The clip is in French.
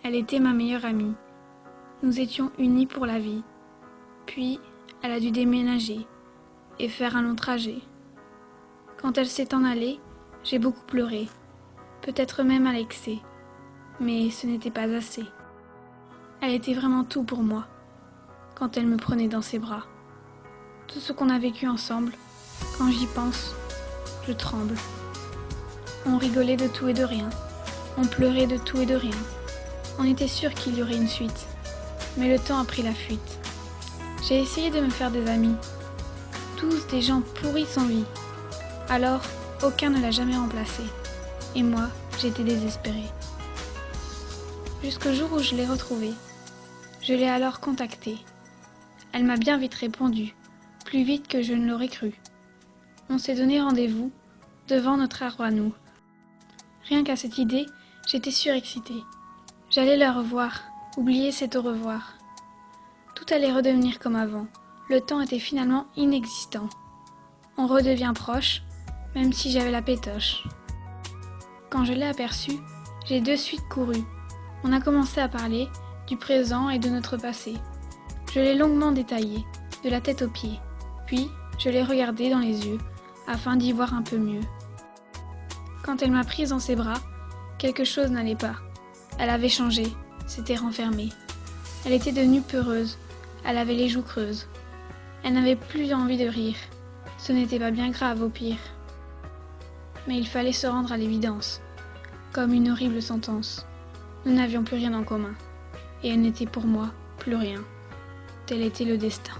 Elle était ma meilleure amie. Nous étions unis pour la vie. Puis, elle a dû déménager et faire un long trajet. Quand elle s'est en allée, j'ai beaucoup pleuré, peut-être même à l'excès, mais ce n'était pas assez. Elle était vraiment tout pour moi, quand elle me prenait dans ses bras. Tout ce qu'on a vécu ensemble, quand j'y pense, je tremble. On rigolait de tout et de rien, on pleurait de tout et de rien. On était sûr qu'il y aurait une suite, mais le temps a pris la fuite. J'ai essayé de me faire des amis, tous des gens pourris sans vie. Alors, aucun ne l'a jamais remplacé, et moi, j'étais désespérée. Jusqu'au jour où je l'ai retrouvée. Je l'ai alors contactée. Elle m'a bien vite répondu, plus vite que je ne l'aurais cru. On s'est donné rendez-vous devant notre arbre à nous. Rien qu'à cette idée, j'étais surexcitée. J'allais la revoir, oublier cet au revoir. Tout allait redevenir comme avant. Le temps était finalement inexistant. On redevient proche, même si j'avais la pétoche. Quand je l'ai aperçue, j'ai de suite couru. On a commencé à parler du présent et de notre passé. Je l'ai longuement détaillé, de la tête aux pieds. Puis, je l'ai regardée dans les yeux, afin d'y voir un peu mieux. Quand elle m'a prise dans ses bras, quelque chose n'allait pas. Elle avait changé, s'était renfermée. Elle était devenue peureuse, elle avait les joues creuses. Elle n'avait plus envie de rire. Ce n'était pas bien grave au pire. Mais il fallait se rendre à l'évidence, comme une horrible sentence. Nous n'avions plus rien en commun, et elle n'était pour moi plus rien. Tel était le destin.